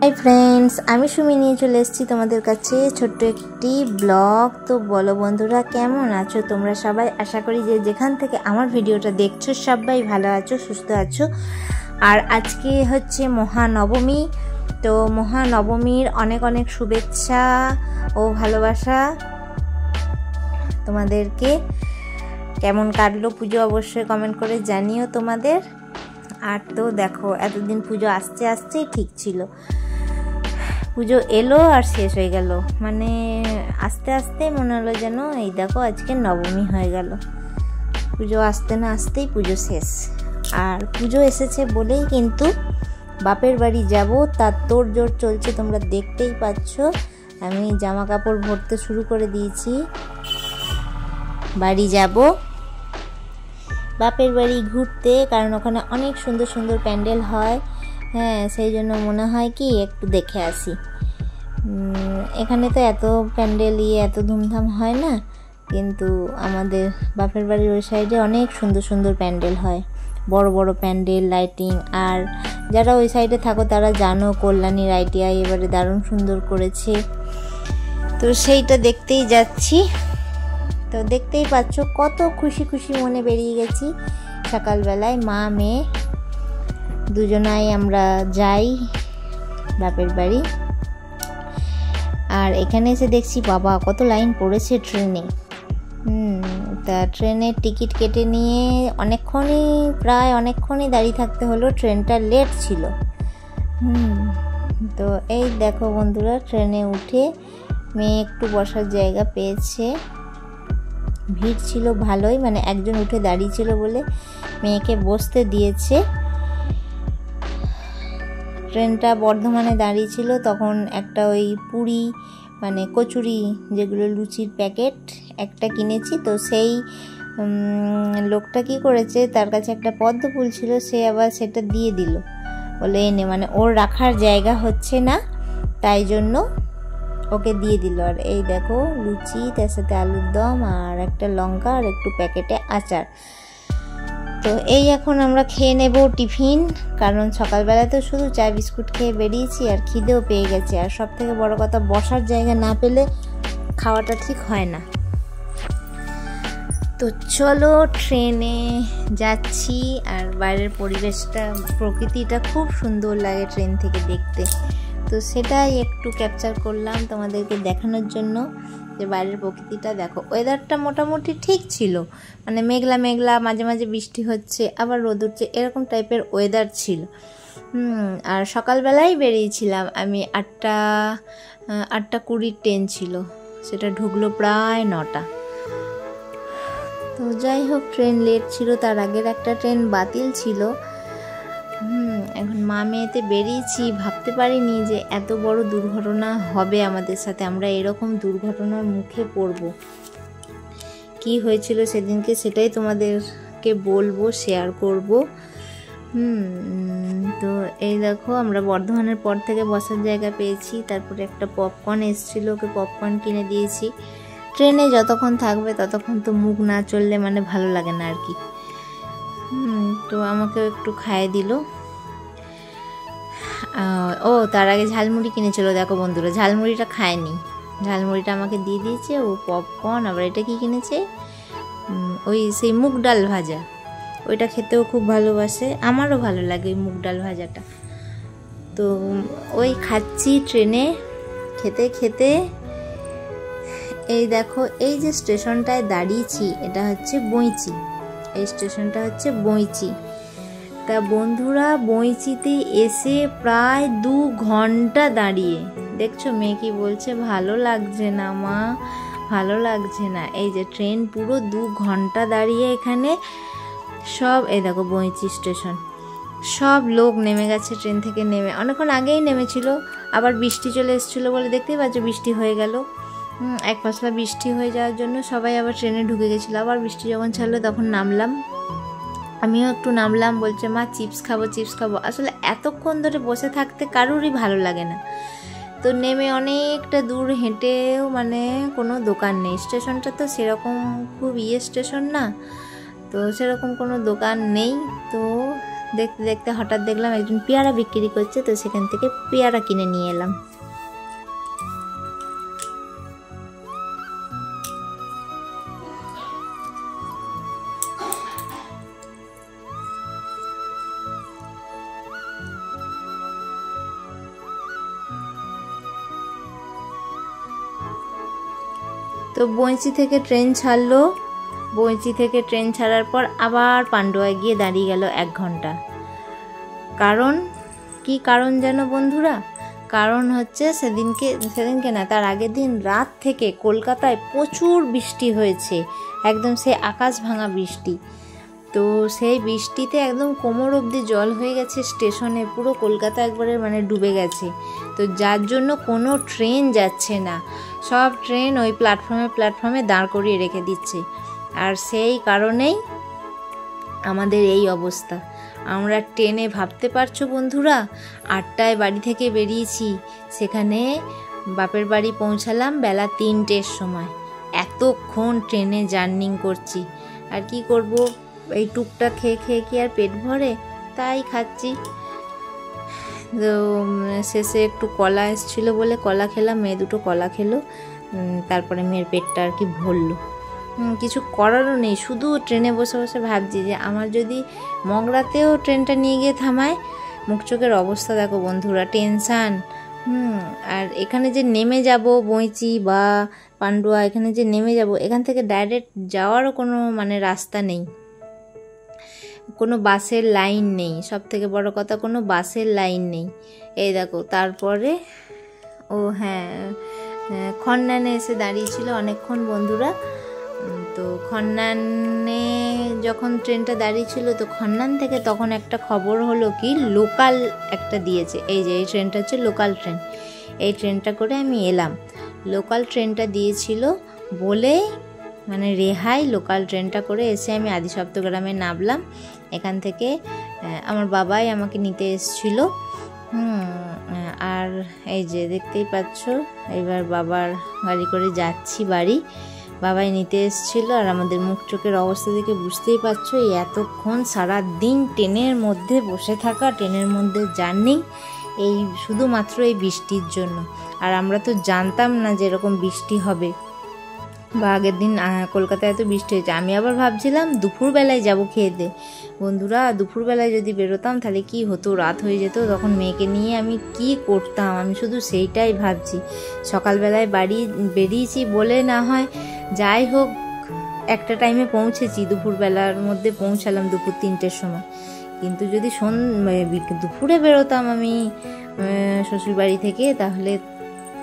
Hi friends, আমি সুমি নিয়ে চলে এসেছি তোমাদের কাছে ছোট্ট একটি ব্লগ। তো বলো বন্ধুরা, কেমন আছো তোমরা সবাই? আশা করি যে যেখান থেকে আমার ভিডিওটা দেখছো সবাই ভালো আছো, সুস্থ আছো। আর আজকে হচ্ছে মহানবমী। তো মহানবমীর অনেক অনেক শুভেচ্ছা ও ভালোবাসা তোমাদেরকে। কেমন কাটলো পুজো অবশ্যই কমেন্ট করে জানিও তোমাদের। আর তো দেখো, এতদিন পুজো আসতে আসতেই ঠিক ছিল, পুজো এলো আর শেষ হয়ে গেল, মানে আস্তে আস্তে মনে হলো যেন এই দেখো আজকে নবমী হয়ে গেল। পুজো আসতে না আসতেই পুজো শেষ। আর পুজো এসেছে বলেই কিন্তু বাপের বাড়ি যাব, তার তোড়জোড় চলছে, তোমরা দেখতেই পাচ্ছ। আমি জামা কাপড় ভরতে শুরু করে দিয়েছি, বাড়ি যাব বাপের বাড়ি ঘুরতে, কারণ ওখানে অনেক সুন্দর সুন্দর প্যান্ডেল হয়। হ্যাঁ, সেই জন্য মনে হয় কি একটু দেখে আসি। এখানে তো এত প্যান্ডেল এত ধুমধাম হয় না, কিন্তু আমাদের বাপের বাড়ির ওই সাইডে অনেক সুন্দর সুন্দর প্যান্ডেল হয়, বড় বড় প্যান্ডেল, লাইটিং। আর যারা ওই সাইডে থাকো তারা জানো, কল্যাণীর আইটিআই এবারে দারুণ সুন্দর করেছে, তো সেইটা দেখতেই যাচ্ছি। তো দেখতেই পাচ্ছ কত খুশি খুশি মনে বেরিয়ে গেছি সকালবেলায়, মা মেয়ে দুজনাই আমরা যাই বাপের বাড়ি। আর এখানে এসে দেখছি বাবা কত লাইন পড়েছে ট্রেনে। তা ট্রেনের টিকিট কেটে নিয়ে প্রায় অনেকক্ষণই দাঁড়িয়ে থাকতে হলো, ট্রেনটা লেট ছিল। তো এই দেখো বন্ধুরা, ট্রেনে উঠে মেয়ে একটু বসার জায়গা পেয়েছে। ভিড় ছিল ভালোই, মানে একজন উঠে দাঁড়িয়েছিল বলে মেয়েকে বসতে দিয়েছে। ট্রেনটা বর্ধমানে দাঁড়িয়েছিল, তখন একটা ওই পুরি মানে কচুরি, যেগুলো লুচির প্যাকেট একটা কিনেছি। তো সেই লোকটা কি করেছে, তার কাছে একটা পদ্ম ফুল ছিল, সে আবার সেটা দিয়ে দিল, বলে এনে, মানে ওর রাখার জায়গা হচ্ছে না তাই জন্য ওকে দিয়ে দিল। আর এই দেখো লুচি, তার সাথে আলুর দম আর একটা লঙ্কা আর একটু প্যাকেটে আচার। তো এই এখন আমরা খেয়ে নেব টিফিন, কারণ সকালবেলা তো শুধু চা বিস্কুট খেয়ে বেরিয়েছি আর খিদেও পেয়ে গেছে। আর সব থেকে বড় কথা, বসার জায়গা না পেলে খাওয়াটা ঠিক হয় না। তো চলো ট্রেনে যাচ্ছি, আর বাইরের পরিবেশটা, প্রকৃতিটা খুব সুন্দর লাগে ট্রেন থেকে দেখতে। তো সেটাই একটু ক্যাপচার করলাম তোমাদেরকে দেখানোর জন্য, যে বাইরের প্রকৃতিটা দেখো। ওয়েদারটা মোটামুটি ঠিক ছিল, মানে মেঘলা মেঘলা, মাঝে মাঝে বৃষ্টি হচ্ছে আবার রোদ উঠছে, এরকম টাইপের ওয়েদার ছিল। আর সকালবেলায় বেরিয়েছিলাম আমি, 8:20 ট্রেন ছিল, সেটা ঢুকলো প্রায় 9টা। তো যাই হোক, ট্রেন লেট ছিল, তার আগের একটা ট্রেন বাতিল ছিল। এখন মা মেয়েতে বেরিয়েছি, ভাবতে পারিনি যে এত বড় দুর্ঘটনা হবে আমাদের সাথে, আমরা এরকম দুর্ঘটনার মুখে পড়ব। কি হয়েছিল সেদিনকে সেটাই তোমাদেরকে বলবো, শেয়ার করব। তো এই দেখো, আমরা বর্ধমানের পর থেকে বসার জায়গা পেয়েছি, তারপরে একটা পপকর্ন এসেছিলো, ওকে পপকর্ন কিনে দিয়েছি। ট্রেনে যতক্ষণ থাকবে ততক্ষণ তো মুখ না চললে মানে ভালো লাগে না আর কি। তো আমাকে একটু খাইয়ে দিল। ও তার আগে ঝালমুড়ি কিনেছিল, দেখো বন্ধুরা, ঝালমুড়িটা খায়নি, ঝালমুড়িটা আমাকে দিয়ে দিয়েছে। ও পপকর্ন, আবার এটা কি কিনেছে, ওই সেই মুগ ডাল ভাজা, ওইটা খেতেও খুব ভালোবাসে, আমারও ভালো লাগে ওই মুগ ডাল ভাজাটা। তো ওই খাচ্ছি ট্রেনে, খেতে খেতে এই দেখো, এই যে স্টেশনটায় দাঁড়িয়েছি এটা হচ্ছে বইচি, এই স্টেশনটা হচ্ছে বইচি। তা বন্ধুরা, বইচিতে এসে প্রায় 2 ঘন্টা দাঁড়িয়ে, দেখছো মেয়ে কি বলছে, ভালো লাগছে না মা, ভালো লাগছে না। এই যে ট্রেন পুরো 2 ঘন্টা দাঁড়িয়ে এখানে সব, এই দেখো বইচি স্টেশন, সব লোক নেমে গেছে ট্রেন থেকে, নেমে অনেকক্ষণ আগেই নেমেছিল। আবার বৃষ্টি চলে এসেছিলো বলে দেখতেই পাচ্ছ বৃষ্টি হয়ে গেল, এক পশলা বৃষ্টি হয়ে যাওয়ার জন্য সবাই আবার ট্রেনে ঢুকে গেছিলো। আবার বৃষ্টি যখন ছাড়লো তখন নামলাম, আমিও একটু নামলাম, বলছে মা চিপস খাবো চিপস খাবো। আসলে এতক্ষণ ধরে বসে থাকতে কারুরই ভালো লাগে না। তো নেমে অনেকটা দূর হেঁটেও মানে কোনো দোকান নেই, স্টেশনটা তো সেরকম খুব স্টেশন না, তো সেরকম কোনো দোকান নেই। তো দেখতে দেখতে হঠাৎ দেখলাম একজন পেয়ারা বিক্রি করছে, তো সেখান থেকে পেয়ারা কিনে নিয়ে এলাম। তো বইঁচি থেকে ট্রেন ছাড়লো, বইঁচি থেকে ট্রেন ছাড়ার পর আবার পান্ডুয়ায় গিয়ে দাঁড়িয়ে গেল 1 ঘন্টা। কারণ কি কারণ যেন বন্ধুরা? কারণ হচ্ছে সেদিনকে না, তার আগের দিন রাত থেকে কলকাতায় প্রচুর বৃষ্টি হয়েছে, একদম সে আকাশ ভাঙা বৃষ্টি। তো সেই বৃষ্টিতে একদম কোমর অবধি জল হয়ে গেছে স্টেশনে, পুরো কলকাতা একবারে মানে ডুবে গেছে। তো যার জন্য কোনো ট্রেন যাচ্ছে না, সব ট্রেন ওই প্ল্যাটফর্মে দাঁড় করিয়ে রেখে দিচ্ছে। আর সেই কারণেই আমাদের এই অবস্থা। আমরা ট্রেনে, ভাবতে পারছো বন্ধুরা, 8টায় বাড়ি থেকে বেরিয়েছি, সেখানে বাপের বাড়ি পৌঁছালাম বেলা 3টের সময়। এতক্ষণ ট্রেনে জার্নি করছি, আর কি করব, এই টুকটা খেয়ে খেয়ে কি আর পেট ভরে, তাই খাচ্ছি। তো শেষে একটু কলা এসেছিলো বলে কলা খেলাম, মেয়ে দুটো কলা খেলো, তারপরে মেয়ের পেটটা আর কি ভরলো। কিছু করারও নেই, শুধু ট্রেনে বসে বসে ভাবছি যে আমার যদি মগরাতেও ট্রেনটা নিয়ে গিয়ে থামায়, মুখ চোখের অবস্থা দেখো বন্ধুরা, টেনশান। আর এখানে যে নেমে যাব বইঁচি বা পান্ডুয়া, এখানে যে নেমে যাব, এখান থেকে ডাইরেক্ট যাওয়ারও কোনো মানে রাস্তা নেই, কোনো বাসের লাইন নেই, সব থেকে বড় কথা কোনো বাসের লাইন নেই। এই দেখো, তারপরে হ্যাঁ, খন্নানে এসে দাঁড়িয়েছিল অনেকক্ষণ বন্ধুরা। তো খন্নানে যখন ট্রেনটা দাঁড়িয়েছিল, তো খন্নান থেকে তখন একটা খবর হলো কি, লোকাল একটা দিয়েছে। এই যে এই ট্রেনটা হচ্ছে লোকাল ট্রেন, এই ট্রেনটা করে আমি এলাম। লোকাল ট্রেনটা দিয়েছিল বলে মানে রেহাই, লোকাল ট্রেনটা করে এসে আমি আদিসপ্তগ্রামে নামলাম। এখান থেকে আমার বাবাই আমাকে নিতে এসেছিল। আর এই যে দেখতেই পাচ্ছ, এবার বাবার গাড়ি করে যাচ্ছি বাড়ি, বাবাই নিতে এসেছিল। আর আমাদের মুখ চোখের অবস্থা দেখে বুঝতেই পারছো, এই এতক্ষণ সারাদিন ট্রেনের মধ্যে বসে থাকা, ট্রেনের মধ্যে জার্নি, এই শুধুমাত্র এই বৃষ্টির জন্য। আর আমরা তো জানতাম না যে এরকম বৃষ্টি হবে, বা আগের দিন কলকাতায় এত বৃষ্টি হয়েছে। আমি আবার ভাবছিলাম দুপুরবেলায় যাব খেতে। বন্ধুরা, দুপুরবেলায় যদি বেরোতাম তাহলে কি হতো, রাত হয়ে যেত, তখন মেয়েকে নিয়ে আমি কি করতাম, আমি শুধু সেইটাই ভাবছি। সকালবেলায় বেরিয়েছি বলে না হয় যাই হোক একটা টাইমে পৌঁছেছি, দুপুরবেলার মধ্যে পৌঁছালাম দুপুর 3টের সময়। কিন্তু যদি দুপুরে বেরোতাম আমি শ্বশুরবাড়ি থেকে, তাহলে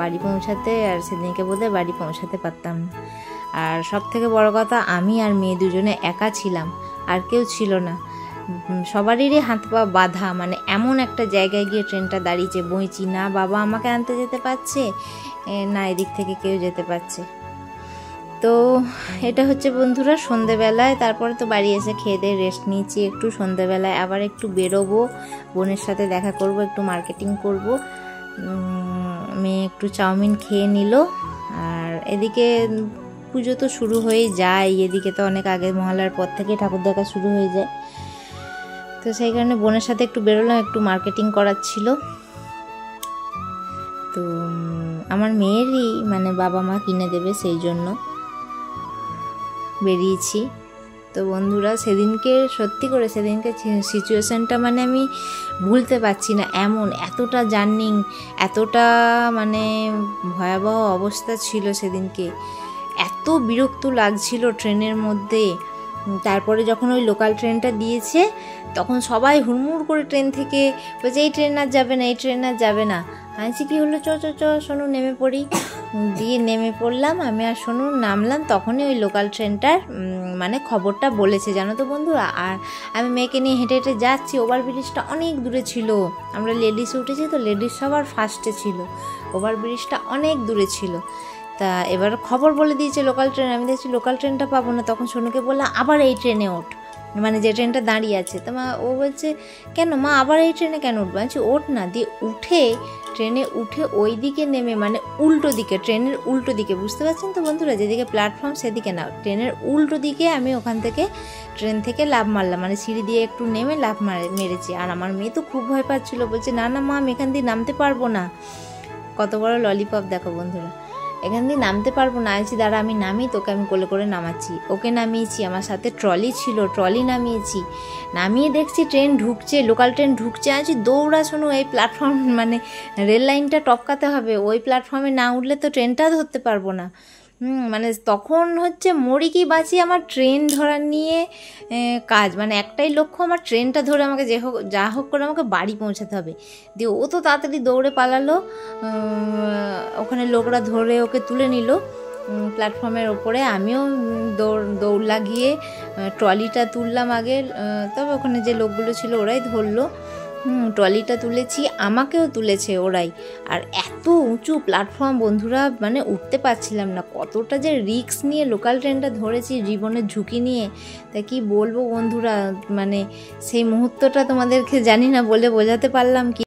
বাড়ি পৌঁছাতে, আর সেদিনকে বোধহয় বাড়ি পৌঁছাতে পারতাম না। আর সব থেকে বড় কথা, আমি আর মেয়ে দুজনে একা ছিলাম, আর কেউ ছিল না। সবারই হাত পা বাঁধা, মানে এমন একটা জায়গায় গিয়ে ট্রেনটা দাঁড়িয়েছে বইঁচি, না বাবা আমাকে আনতে যেতে পারছে, না এদিক থেকে কেউ যেতে পারছে। তো এটা হচ্ছে বন্ধুরা সন্ধেবেলায়। তারপরে তো বাড়ি এসে খেয়ে দিয়ে রেস্ট নিয়েছি একটু। সন্ধেবেলায় আবার একটু বেরোবো, বোনের সাথে দেখা করব, একটু মার্কেটিং করব। মেয়ে একটু চাউমিন খেয়ে নিল। আর এদিকে পুজো তো শুরু হয়ে যায়, এদিকে তো অনেক আগে মহালয়ার পর থেকে ঠাকুর দেখা শুরু হয়ে যায়। তো সেই কারণে বোনের সাথে একটু বেরোলাম, একটু মার্কেটিং করার ছিল। তো আমার মেয়েরই মানে বাবা মা কিনে দেবে, সেই জন্য বেরিয়েছি। তো বন্ধুরা, সেদিনকে সত্যি করে সেদিনকে সিচুয়েশানটা মানে আমি ভুলতে পারছি না। এতটা জার্নি, এতটা মানে ভয়াবহ অবস্থা ছিল সেদিনকে, এত বিরক্ত লাগছিল ট্রেনের মধ্যে। তারপরে যখন ওই লোকাল ট্রেনটা দিয়েছে, তখন সবাই হুড়মুড় করে ট্রেন থেকে বলছে এই ট্রেন আর যাবে না, এই ট্রেন আর যাবে না। আমি কি হলো, চ শোনো নেমে পড়ি। দিয়ে নেমে পড়লাম আমি আর শোনো, নামলাম। তখনই ওই লোকাল ট্রেনটার মানে খবরটা বলেছে, জানো তো বন্ধুরা। আর আমি মেয়েকে নিয়ে হেঁটে হেঁটে যাচ্ছি, ওভারব্রিজটা অনেক দূরে ছিল, আমরা লেডিসে উঠেছি তো, লেডিস সবার ফার্স্টে ছিল, ওভারব্রিজটা অনেক দূরে ছিল। তা এবার খবর বলে দিয়েছে লোকাল ট্রেন, আমি দেখছি লোকাল ট্রেনটা পাবো না। তখন সোনুকে বললাম আবার এই ট্রেনে ওঠ, মানে যে ট্রেনটা দাঁড়িয়ে আছে। তো মা ও বলছে কেন মা আবার এই ট্রেনে কেন উঠবো? বলছি ওঠ না। দিয়ে ট্রেনে উঠে ওই দিকে নেমে, মানে উল্টো দিকে, ট্রেনের উল্টো দিকে, বুঝতে পারছেন তো বন্ধুরা, যেদিকে প্ল্যাটফর্ম সেদিকে না, ট্রেনের উল্টো দিকে আমি ওখান থেকে ট্রেন থেকে লাফ মারলাম, মানে সিঁড়ি দিয়ে একটু নেমে লাফ মেরেছি। আর আমার মেয়ে তো খুব ভয় পাচ্ছিলো, বলছে না না মা আমি এখান দিয়ে নামতে পারবো না। কত বড় ললিপপ দেখো বন্ধুরা, এখান দিয়ে নামতে পারবো না। আছি দাঁড়া আমি নামি, তোকে আমি কোলে করে নামাচ্ছি। ওকে নামিয়েছি, আমার সাথে ট্রলি ছিল, ট্রলি নামিয়েছি, নামিয়ে দেখছি ট্রেন ঢুকছে, লোকাল ট্রেন ঢুকছে। আছি দৌড়া, শোনো এই প্ল্যাটফর্ম মানে রেল লাইনটা টপকাতে হবে, ওই প্ল্যাটফর্মে না উঠলে তো ট্রেনটা ধরতে পারবো না। মানে তখন হচ্ছে মরি কি বাঁচি, আমার ট্রেন ধরার নিয়ে কাজ, মানে একটাই লক্ষ্য, আমার ট্রেনটা ধরে আমাকে যা হোক করে আমাকে বাড়ি পৌঁছাতে হবে। দিয়ে ও তো তাড়াতাড়ি দৌড়ে পালালো, ওখানে লোকরা ধরে ওকে তুলে নিল প্ল্যাটফর্মের ওপরে। আমিও দৌড় লাগিয়ে ট্রলিটা তুললাম আগে, তবে ওখানে যে লোকগুলো ছিল ওরাই ধরলো। ট্রলিটা তুলেছি, আমাকেও তুলেছে ওরাই। আর এত উঁচু প্ল্যাটফর্ম বন্ধুরা, মানে উঠতে পারছিলাম না। কতটা যে রিস্ক নিয়ে লোকাল ট্রেনটা ধরেছি, জীবনের ঝুঁকি নিয়ে, তা কি বলবো বন্ধুরা, মানে সেই মুহূর্তটা তোমাদেরকে জানি না বলে বোঝাতে পারলাম কি।